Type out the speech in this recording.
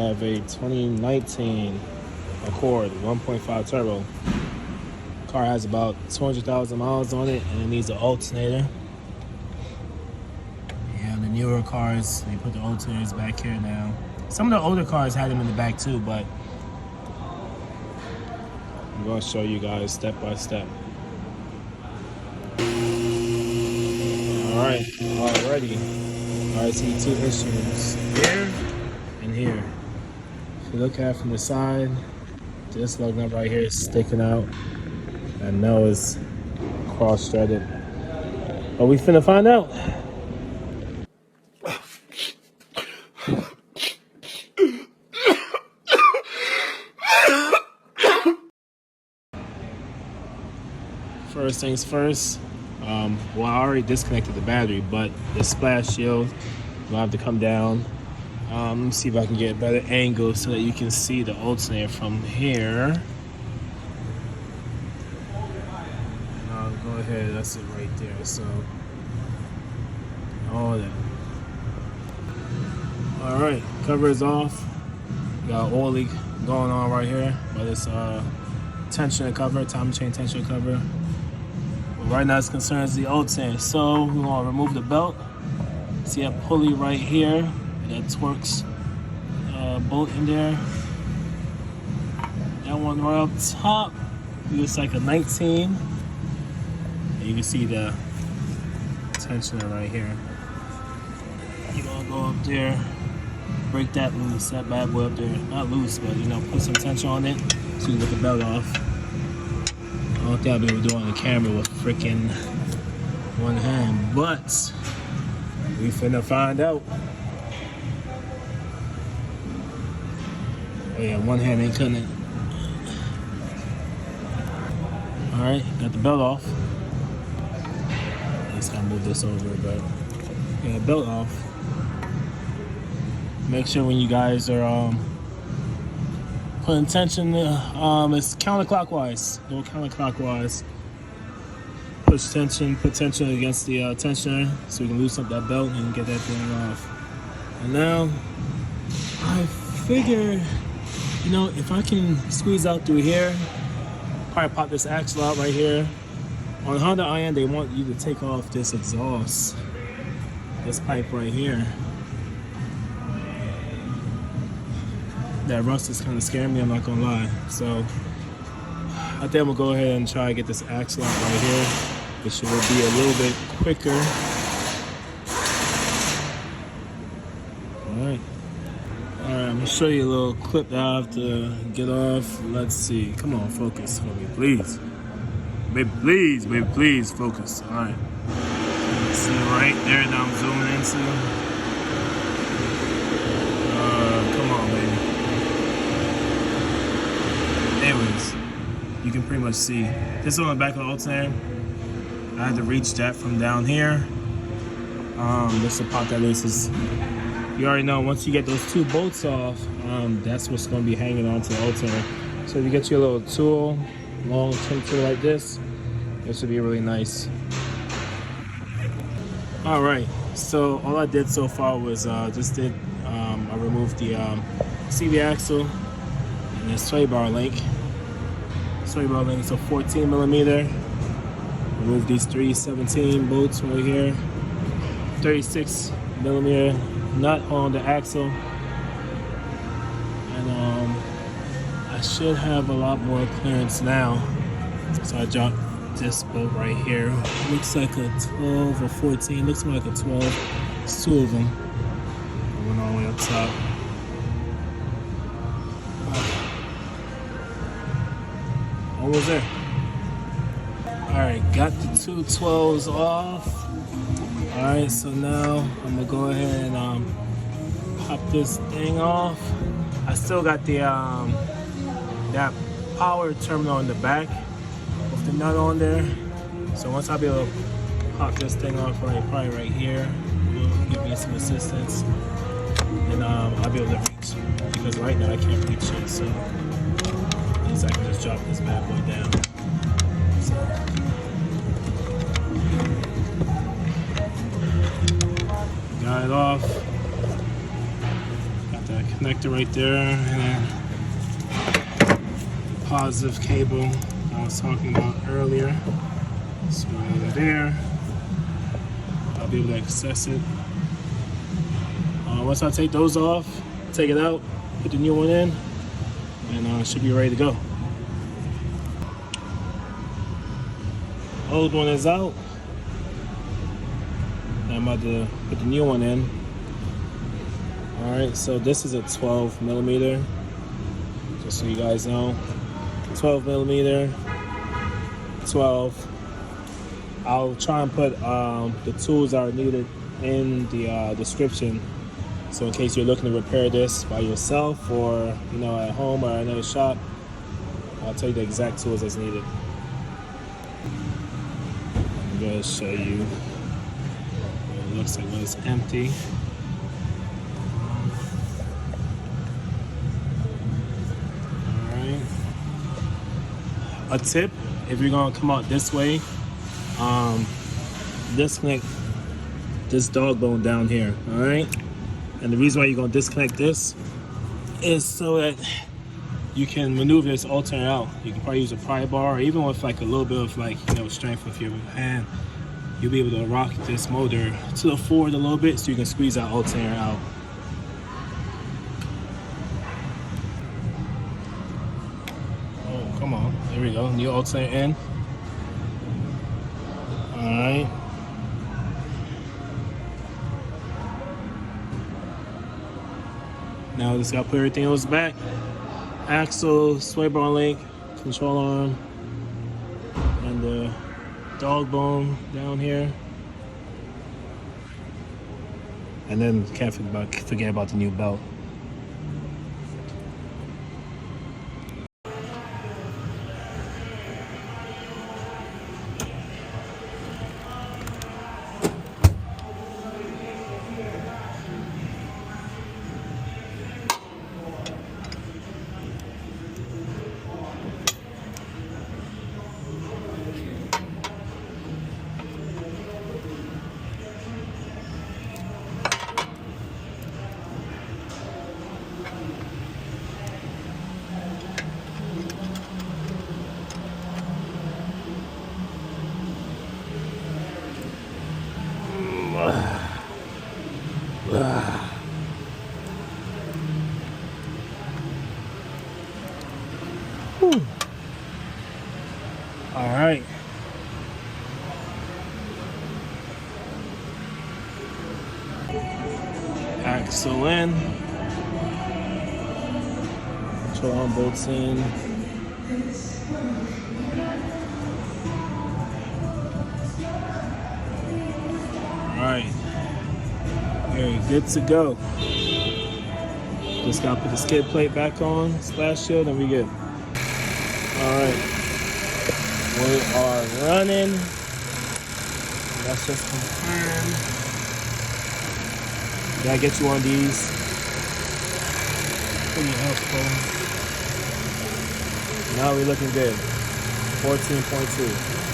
have a 2019 Accord 1.5 turbo. Car has about 200,000 miles on it, and it needs an alternator. Yeah, the newer cars, they put the alternators back here now. Some of the older cars had them in the back too, but I'm going to show you guys step by step. Alright, already. I see two issues here and here. If you look at it from the side, this lug nut right here is sticking out. I know it's cross-threaded, but we finna find out. First things first, well, I already disconnected the battery, but the splash shield will have to come down. Let me see if I can get a better angle so that you can see the alternator from here. Go ahead, that's it right there. So, all that. All right, cover is off. Got oil leak going on right here, but it's tensioner cover, time chain tensioner cover. Right now it's concerns the alternator, so we're gonna remove the belt. See a pulley right here that Torx bolt in there. That one right up top, looks like a 19. And you can see the tensioner right here. You're gonna go up there, break that loose, that bad boy up there. Not loose, but you know, put some tension on it so you can get the belt off. I don't think I'll be able to do it on the camera with freaking one hand, but we finna find out. Oh yeah, one hand ain't cutting it. Alright, got the belt off. Just gotta move this over, but got the belt off. Make sure when you guys are putting tension, it's counterclockwise. Go counterclockwise. Push tension, put tension against the tensioner so we can loosen up that belt and get that thing off. And now, I figure, you know, if I can squeeze out through here, probably pop this axle out right here. On Honda IN, they want you to take off this exhaust, this pipe right here. That rust is kind of scaring me, I'm not gonna lie. So I think I'm gonna go ahead and try to get this axle out right here, which will be a little bit quicker. Alright, I'm gonna show you a little clip that I have to get off. Let's see, come on, focus for me, please. Baby, please, baby, please, focus. Alright, see right there that I'm zooming into. Come on, baby. Anyways, you can pretty much see this is on the back of the alternator. I had to reach that from down here. Just to pop that loose. You already know once you get those two bolts off, that's what's going to be hanging onto the alternator. So if you get your little tool, long trim tool like this should be really nice. All right, so all I did so far was I removed the CV axle and the sway bar link. Sway bar link is a 14 millimeter. Remove these 317 bolts right here. 36 millimeter nut on the axle. And I should have a lot more clearance now. So I dropped this bolt right here. Looks like a 12 or 14. Looks more like a 12. It's two of them. I went all the way up top. Almost there. Alright, got the two 12s off. Alright, so now I'm gonna go ahead and pop this thing off. I still got the that power terminal in the back with the nut on there. So once I'll be able to pop this thing off probably right here, it'll give me some assistance. And I'll be able to reach, because right now I can't reach it. So at least I can just drop this bad boy down. So, got it off. Got that connector right there, and then positive cable I was talking about earlier. So in there, I'll be able to access it. Once I take those off, take it out, put the new one in, and it should be ready to go. Old one is out. Now I'm about to put the new one in. Alright, so this is a 12 millimeter, just so you guys know. 12 millimeter, 12. I'll try and put the tools that are needed in the description. So in case you're looking to repair this by yourself or at home or another shop, I'll tell you the exact tools that's needed. I'm going to show you what it looks like when it's empty. Alright. A tip, if you're going to come out this way, disconnect this dog bone down here, alright? And the reason why you're going to disconnect this is so that you can maneuver this alternator out. You can probably use a pry bar, or even with like a little bit of strength with your hand, you'll be able to rock this motor to the forward a little bit so you can squeeze that alternator out. Oh, come on. There we go. New alternator in. Alright. Now just gotta put everything else back. Axle, sway bar link, control arm, and the dog bone down here. And then can't forget about the new belt. All right. Axle in. Control arm bolts in. All right. Very good to go. Just gotta put the skid plate back on, splash shield, and we good. All right. We are running. That's just confirmed. Gotta get you one of these. Pretty helpful. Now we're looking good. 14.2.